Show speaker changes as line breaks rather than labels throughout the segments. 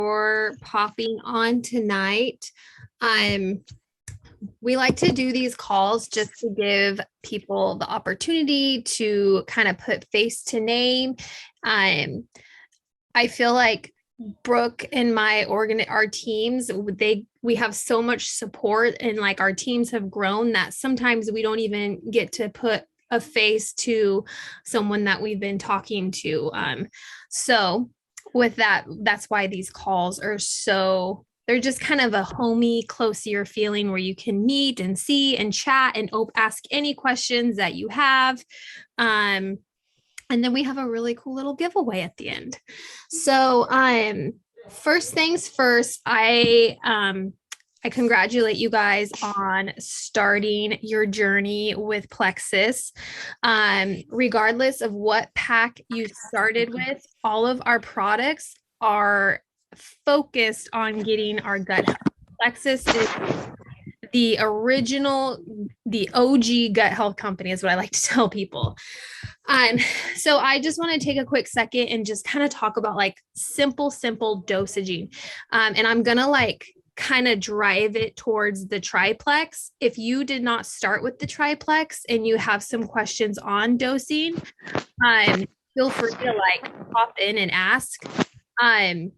for popping on tonight. Um, we like to do these calls just to give people the opportunity to kind of put face to name. Um, I feel like Brooke and our teams, we have so much support, and like our teams have grown that sometimes we don't even get to put a face to someone that we've been talking to. So with that, that's why these calls are so, they're just kind of a homey, close-ear feeling where you can meet and see and chat and ask any questions that you have. Um, and then we have a really cool little giveaway at the end. So, first things first, I congratulate you guys on starting your journey with Plexus. Regardless of what pack you started with, all of our products are focused on getting our gut health. Plexus is the original, the OG gut health company, is what I like to tell people. Um, so I just want to take a quick second and just kind of talk about like simple dosaging. And I'm gonna like kind of drive it towards the triplex. If you did not start with the triplex and you have some questions on dosing, feel free to like pop in and ask. Um,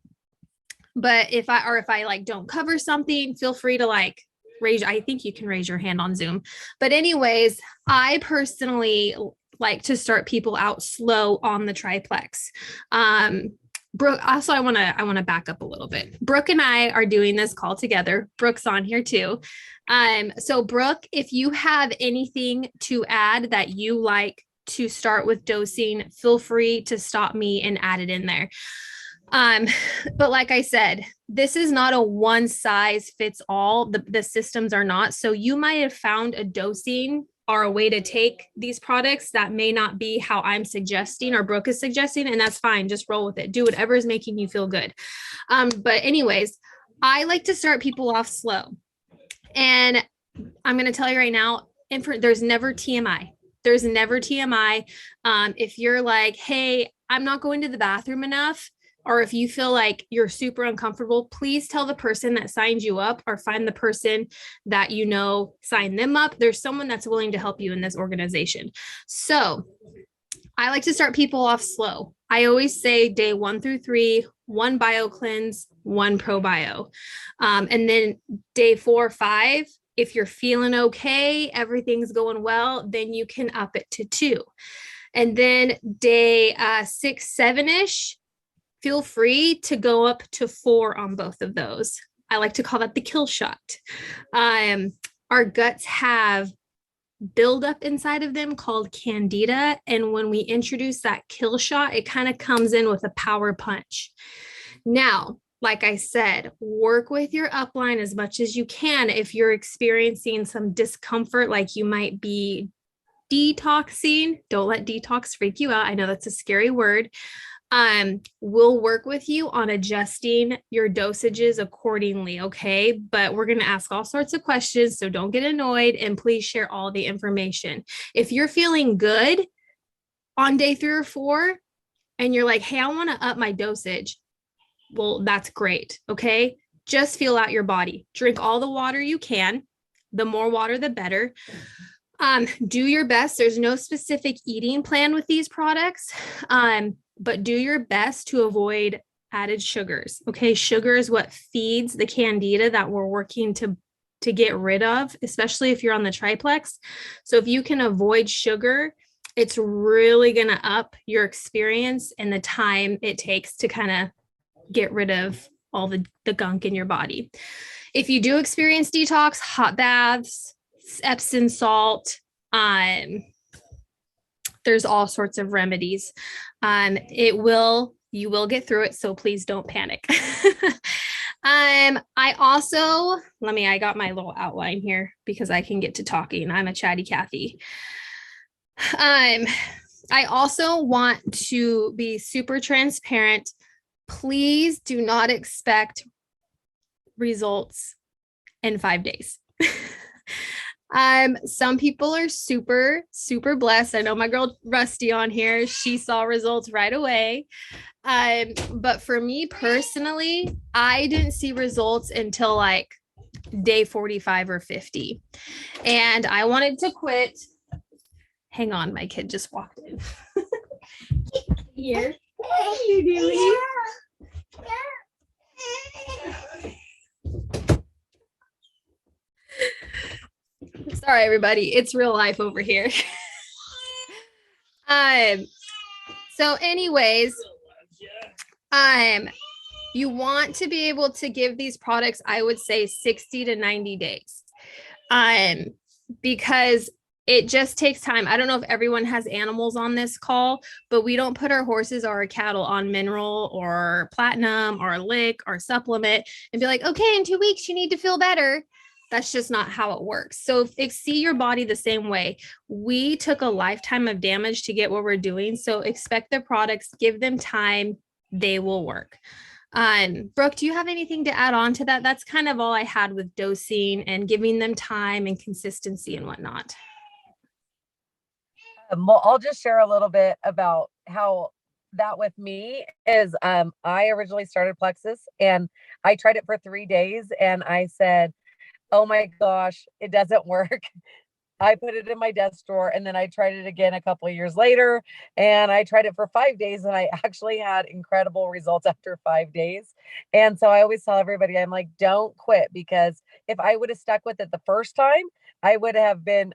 but if I like don't cover something, feel free to like I think you can raise your hand on Zoom. But anyways, I personally like to start people out slow on the triplex. Brooke, also I want to back up a little bit. Brooke and I are doing this call together. Brooke's on here too. So Brooke, if you have anything to add that you like to start with dosing, feel free to stop me and add it in there. But like I said, this is not a one size fits all. The systems are not. So you might have found a dosing or a way to take these products that may not be how I'm suggesting or Brooke is suggesting, and that's fine. Just roll with it. Do whatever is making you feel good. But anyways, I like to start people off slow. And I'm going to tell you right now, there's never TMI. There's never TMI. If you're like, hey, I'm not going to the bathroom enough, or if you feel like you're super uncomfortable, please tell the person that signed you up or find the person that you know, sign them up. There's someone that's willing to help you in this organization. So I like to start people off slow. I always say day 1 through 3, 1 bio cleanse, 1 probio. And then day 4, 5, if you're feeling okay, everything's going well, then you can up it to 2. And then day 6, 7-ish, feel free to go up to 4 on both of those. I like to call that the kill shot. Our guts have buildup inside of them called candida. And when we introduce that kill shot, it kind of comes in with a power punch. Now, like I said, work with your upline as much as you can. If you're experiencing some discomfort, like you might be detoxing, don't let detox freak you out. I know that's a scary word. We'll work with you on adjusting your dosages accordingly, okay? But we're going to ask all sorts of questions, so don't get annoyed, and please share all the information. If you're feeling good on day 3 or 4 and you're like, hey, I want to up my dosage, well, that's great, okay? Just feel out your body. Drink all the water you can. The more water, the better. Do your best. There's no specific eating plan with these products. But do your best to avoid added sugars. Okay. Sugar is what feeds the candida that we're working to get rid of, especially if you're on the triplex. So if you can avoid sugar, it's really going to up your experience and the time it takes to kind of get rid of all the gunk in your body. If you do experience detox, hot baths, Epsom salt, there's all sorts of remedies. You will get through it, so please don't panic. I got my little outline here because I can get to talking. I'm a chatty Cathy. I also want to be super transparent. Please do not expect results in 5 days. Some people are super, super blessed. I know my girl Rusty on here, she saw results right away. But for me personally, I didn't see results until like day 45 or 50. And I wanted to quit. Hang on, my kid just walked in. Here. What are you doing? Sorry, everybody. It's real life over here. So anyways, you want to be able to give these products, I would say 60 to 90 days. Because it just takes time. I don't know if everyone has animals on this call, but we don't put our horses or our cattle on mineral or platinum or lick or supplement and be like, okay, in 2 weeks, you need to feel better. That's just not how it works. So see your body the same way. We took a lifetime of damage to get what we're doing. So expect the products, give them time, they will work. Brooke, do you have anything to add on to that? That's kind of all I had with dosing and giving them time and consistency and whatnot.
Well, I'll just share a little bit about how that with me is. I originally started Plexus and I tried it for 3 days and I said, oh my gosh, it doesn't work. I put it in my desk drawer and then I tried it again a couple of years later and I tried it for 5 days and I actually had incredible results after 5 days. And so I always tell everybody, I'm like, don't quit, because if I would have stuck with it the first time, I would have been,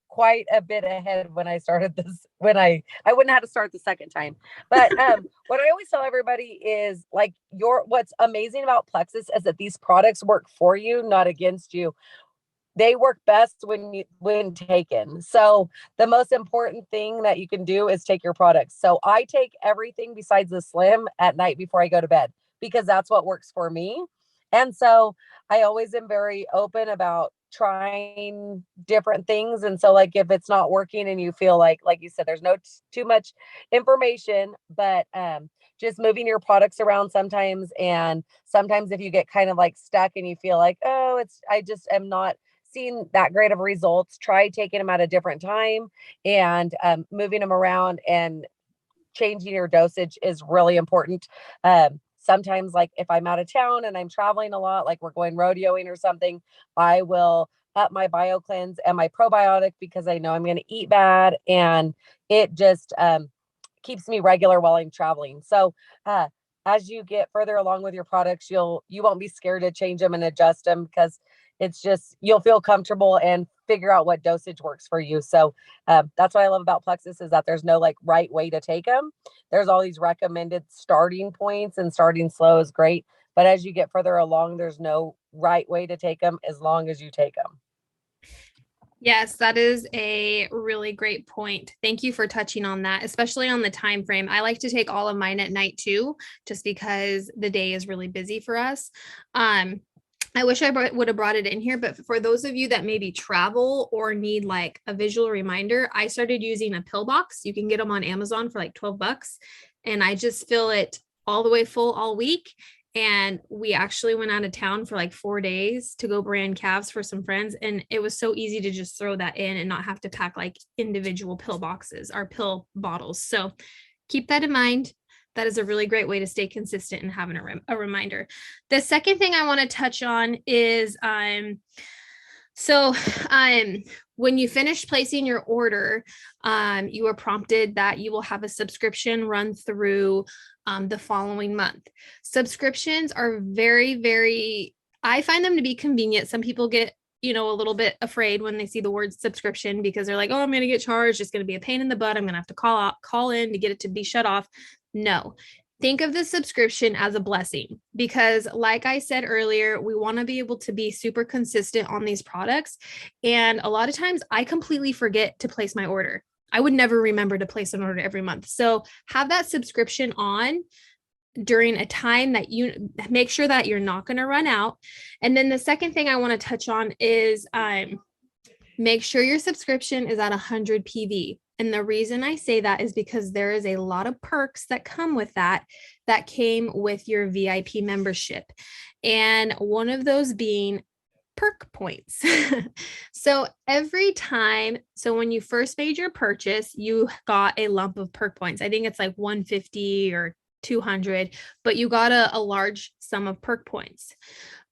quite a bit ahead when I started this, when I wouldn't have to start the second time. But what I always tell everybody is like, what's amazing about Plexus is that these products work for you, not against you. They work best when taken. So the most important thing that you can do is take your products. So I take everything besides the Slim at night before I go to bed, because that's what works for me. And so I always am very open about trying different things. And so like if it's not working and you feel like you said, there's no too much information, but just moving your products around sometimes. And sometimes if you get kind of like stuck and you feel like, oh, I just am not seeing that great of results, try taking them at a different time and moving them around, and changing your dosage is really important. Sometimes like if I'm out of town and I'm traveling a lot, like we're going rodeoing or something, I will up my BioCleanse and my probiotic because I know I'm going to eat bad, and it just keeps me regular while I'm traveling. So as you get further along with your products, you won't be scared to change them and adjust them, because it's just, you'll feel comfortable and figure out what dosage works for you. So that's what I love about Plexus, is that there's no like right way to take them. There's all these recommended starting points, and starting slow is great. But as you get further along, there's no right way to take them as long as you take them.
Yes, that is a really great point. Thank you for touching on that, especially on the time frame. I like to take all of mine at night too, just because the day is really busy for us. I wish I would have brought it in here, but for those of you that maybe travel or need like a visual reminder, I started using a pill box. You can get them on Amazon for like $12, and I just fill it all the way full all week. And we actually went out of town for like 4 days to go brand calves for some friends. And it was so easy to just throw that in and not have to pack like individual pill boxes or pill bottles. So keep that in mind. That is a really great way to stay consistent and having a reminder. The second thing I want to touch on is when you finish placing your order, you are prompted that you will have a subscription run through the following month. Subscriptions are very, very, I find them to be convenient. Some people get a little bit afraid when they see the word subscription, because they're like, oh, I'm going to get charged. It's going to be a pain in the butt. I'm going to have to call in to get it to be shut off. No, think of the subscription as a blessing, because like I said earlier, we want to be able to be super consistent on these products. And a lot of times I completely forget to place my order. I would never remember to place an order every month. So have that subscription on during a time that you make sure that you're not going to run out. And then the second thing I want to touch on is make sure your subscription is at 100 PV. And the reason I say that is because there is a lot of perks that come with that came with your VIP membership. And one of those being perk points. So every time, so when you first made your purchase, you got a lump of perk points. I think it's like 150 or 200, but you got a large sum of perk points.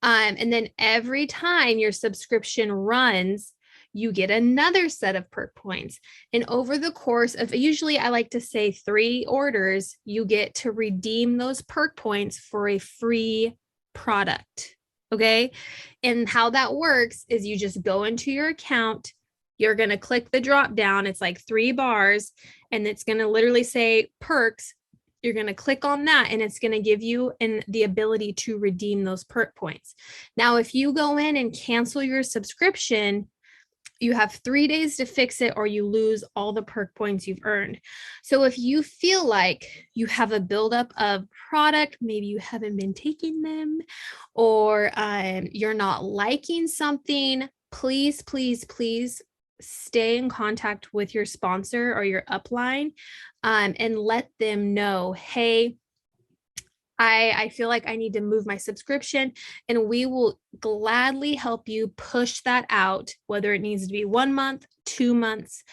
And then every time your subscription runs, you get another set of perk points. And over the course of usually, I like to say 3 orders, you get to redeem those perk points for a free product. Okay. And how that works is you just go into your account, you're going to click the drop down. It's like 3 bars, and it's going to literally say perks. You're going to click on that, and it's going to give you the ability to redeem those perk points. Now, if you go in and cancel your subscription, you have 3 days to fix it, or you lose all the perk points you've earned. So if you feel like you have a buildup of product, maybe you haven't been taking them, or you're not liking something, please, please, please stay in contact with your sponsor or your upline, and let them know, hey, I feel like I need to move my subscription, and we will gladly help you push that out, whether it needs to be 1 month, 2 months,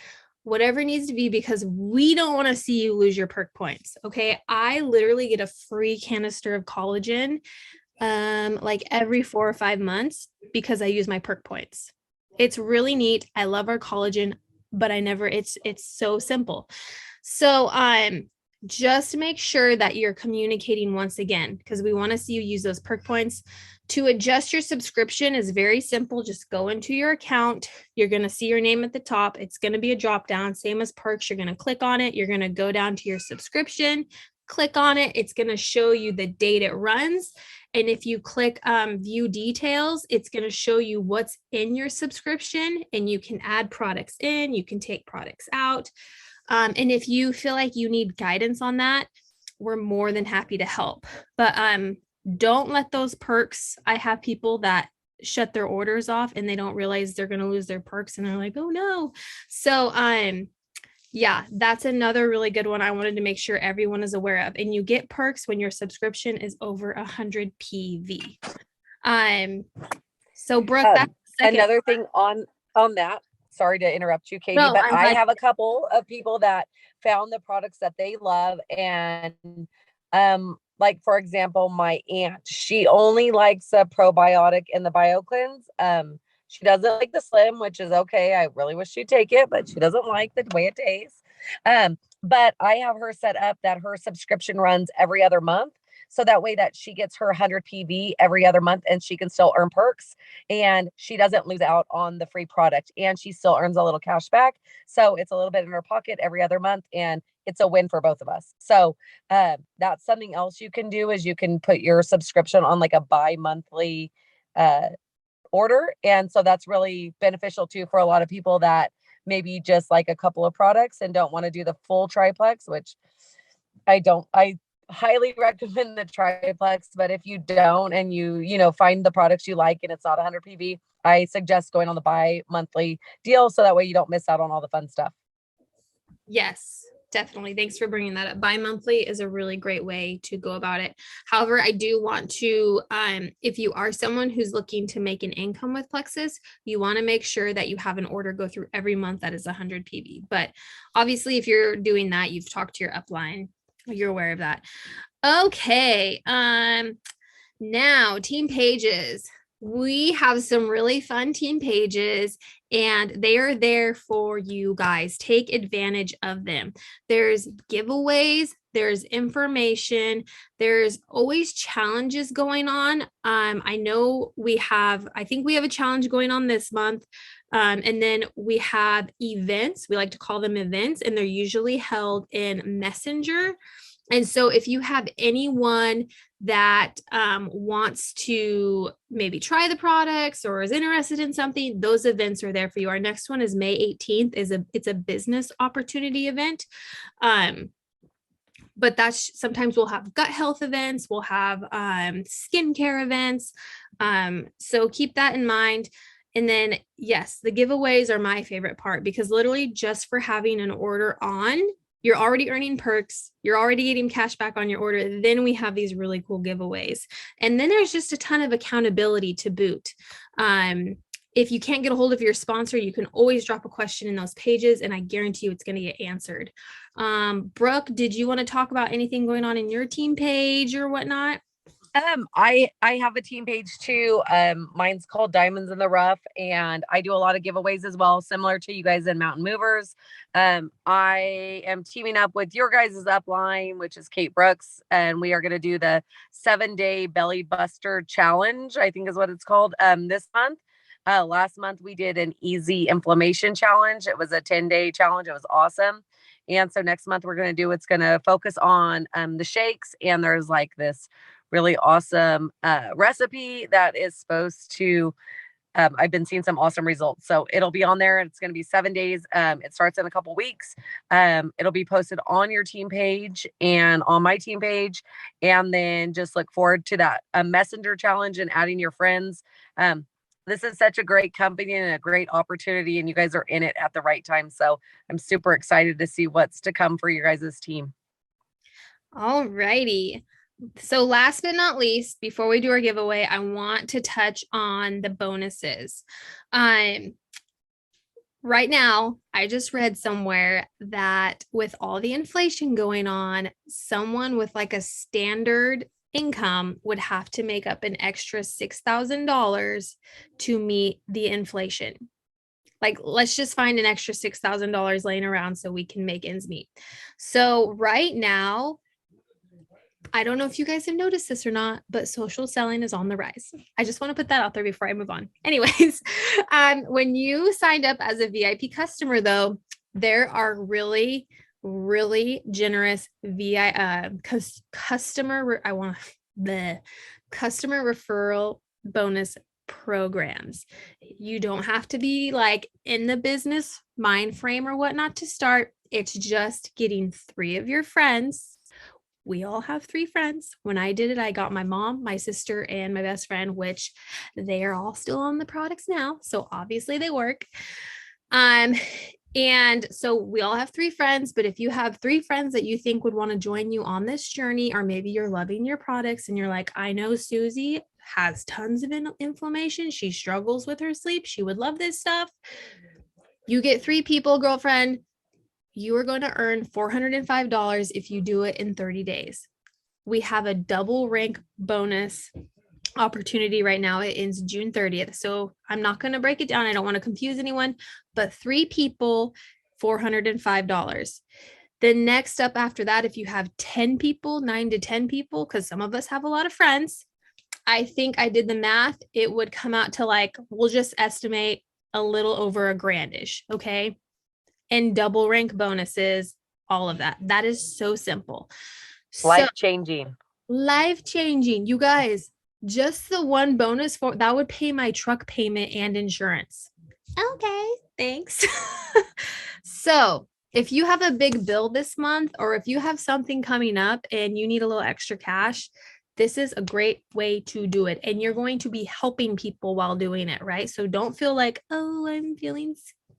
whatever it needs to be, because we don't want to see you lose your perk points. Okay. I literally get a free canister of collagen like every 4 or 5 months because I use my perk points. It's really neat. I love our collagen, but it's so simple. So just make sure that you're communicating once again, because we want to see you use those perk points. To adjust your subscription is very simple. Just go into your account. You're going to see your name at the top. It's going to be a drop down, same as perks. You're going to click on it. You're going to go down to your subscription, click on it. It's going to show you the date it runs. And if you click view details, it's going to show you what's in your subscription, and you can add products in, you can take products out. And if you feel like you need guidance on that, we're more than happy to help. But don't let those perks. I have people that shut their orders off and they don't realize they're going to lose their perks, and they're like, oh no. So yeah, that's another really good one I wanted to make sure everyone is aware of. And you get perks when your subscription is over 100 PV. So Brooke, that's
another thing on that. Sorry to interrupt you, Katie, but I have a couple of people that found the products that they love. And like, for example, my aunt, she only likes a probiotic in the BioCleanse. She doesn't like the Slim, which is okay. I really wish she'd take it, but she doesn't like the way it tastes. But I have her set up that her subscription runs every other month. So that way that she gets her 100 PV every other month, and she can still earn perks, and she doesn't lose out on the free product, and she still earns a little cash back. So it's a little bit in her pocket every other month, and it's a win for both of us. So that's something else you can do, is you can put your subscription on like a bi-monthly order. And so that's really beneficial too for a lot of people that maybe just like a couple of products and don't want to do the full triplex, which I highly recommend the triplex. But if you don't, and you find the products you like and it's not 100 PV, I suggest going on the bi-monthly deal, so that way you don't miss out on all the fun stuff.
Yes, definitely. Thanks for bringing that up. Bi-monthly is a really great way to go about it. However, I do want to, if you are someone who's looking to make an income with Plexus, you want to make sure that you have an order go through every month that is 100 PV. But obviously, if you're doing that, you've talked to your upline, you're aware of that. Okay. Now team pages. We have some really fun team pages, and they are there for you guys. Take advantage of them. There's giveaways, there's information, there's always challenges going on. I know I think we have a challenge going on this month. And then we have events. We like to call them events, and they're usually held in Messenger. And so if you have anyone that wants to maybe try the products or is interested in something, those events are there for you. Our next one is May 18th. It's a business opportunity event. But that's sometimes we'll have gut health events, we'll have skincare events. So keep that in mind. And then, yes, the giveaways are my favorite part, because literally just for having an order on, you're already earning perks, you're already getting cash back on your order. Then we have these really cool giveaways. And then there's just a ton of accountability to boot. If you can't get a hold of your sponsor, you can always drop a question in those pages, and I guarantee you it's going to get answered. Brooke, did you want to talk about anything going on in your team page or whatnot?
I have a team page too. Mine's called Diamonds in the Rough, and I do a lot of giveaways as well, similar to you guys in Mountain Movers. I am teaming up with your guys' upline, which is Kate Brooks, and we are going to do the 7-day belly buster challenge, I think is what it's called, this month. Last month we did an easy inflammation challenge. It was a 10-day challenge. It was awesome. And so next month we're going to do, it's going to focus on the shakes, and there's like this really awesome recipe that is supposed to I've been seeing some awesome results, so it'll be on there. It's going to be 7 days. It starts in a couple weeks. It'll be posted on your team page and on my team page, and then just look forward to that messenger challenge and adding your friends. This is such a great company and a great opportunity, and you guys are in it at the right time, so I'm super excited to see what's to come for your guys' team.
All righty. So last but not least, before we do our giveaway, I want to touch on the bonuses. Right now, I just read somewhere that with all the inflation going on, someone with like a standard income would have to make up an extra $6,000 to meet the inflation. Like, let's just find an extra $6,000 laying around so we can make ends meet. So right now, I don't know if you guys have noticed this or not, but social selling is on the rise. I just want to put that out there before I move on. Anyways, when you signed up as a VIP customer, though, there are really, really generous customer. I want the customer referral bonus programs. You don't have to be like in the business mind frame or whatnot to start. It's just getting 3 of your friends. We all have 3 friends. When I did it, I got my mom, my sister, and my best friend, which they are all still on the products now. So obviously they work. And so we all have 3 friends, but if you have 3 friends that you think would want to join you on this journey, or maybe you're loving your products and you're like, I know Susie has tons of inflammation. She struggles with her sleep. She would love this stuff. You get 3 people, girlfriend. You are going to earn $405 if you do it in 30 days. We have a double rank bonus opportunity right now. It ends June 30th. So I'm not going to break it down. I don't want to confuse anyone, but 3 people, $405. The next up after that, if you have 10 people, 9 to 10 people, because some of us have a lot of friends, I think I did the math. It would come out to like, we'll just estimate a little over $1,000-ish. Okay. And double rank bonuses, all of that. That is so simple.
Life changing.
Life changing. You guys, just the one bonus for that would pay my truck payment and insurance. Okay, thanks. So, if you have a big bill this month, or if you have something coming up and you need a little extra cash, this is a great way to do it. And you're going to be helping people while doing it, right? So don't feel like, oh, I'm feeling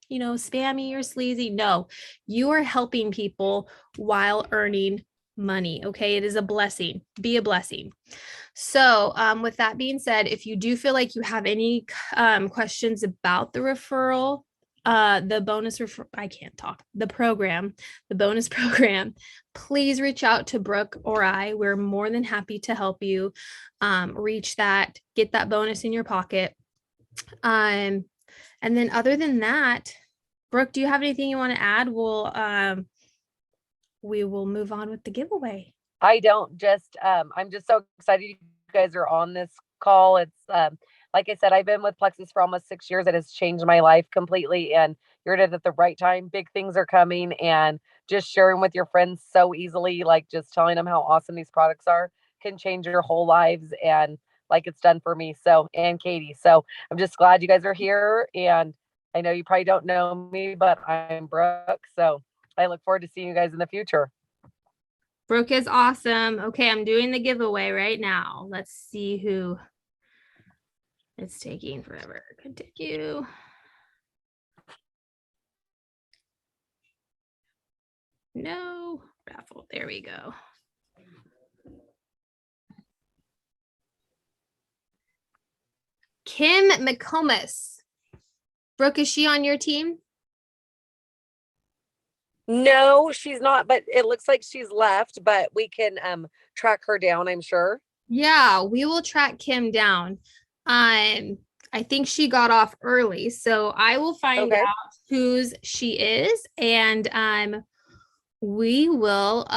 spammy or sleazy. No, you are helping people while earning money. Okay. It is a blessing. Be a blessing. So, with that being said, if you do feel like you have any questions about the referral, the bonus I can't talk, the bonus program, please reach out to Brooke or I. We're more than happy to help you reach that, get that bonus in your pocket. And then other than that, Brooke, do you have anything you want to add? We will move on with the giveaway.
I don't. I'm just so excited you guys are on this call. It's like I said, I've been with Plexus for almost 6 years. It has changed my life completely, and you're at it at the right time. Big things are coming, and just sharing with your friends so easily, like just telling them how awesome these products are, can change your whole lives, and like it's done for me. So, and Katie. So I'm just glad you guys are here, and I know you probably don't know me, but I'm Brooke. So I look forward to seeing you guys in the future.
Brooke is awesome. Okay, I'm doing the giveaway right now. Let's see who. It's taking forever. Continue. No raffle. There we go. Kim McComas. Brooke, is she on your team?
No, she's not, but it looks like she's left, but we can track her down, I'm sure.
Yeah, we will track Kim down. I think she got off early, so I will find
Okay.
out whose she is, and we will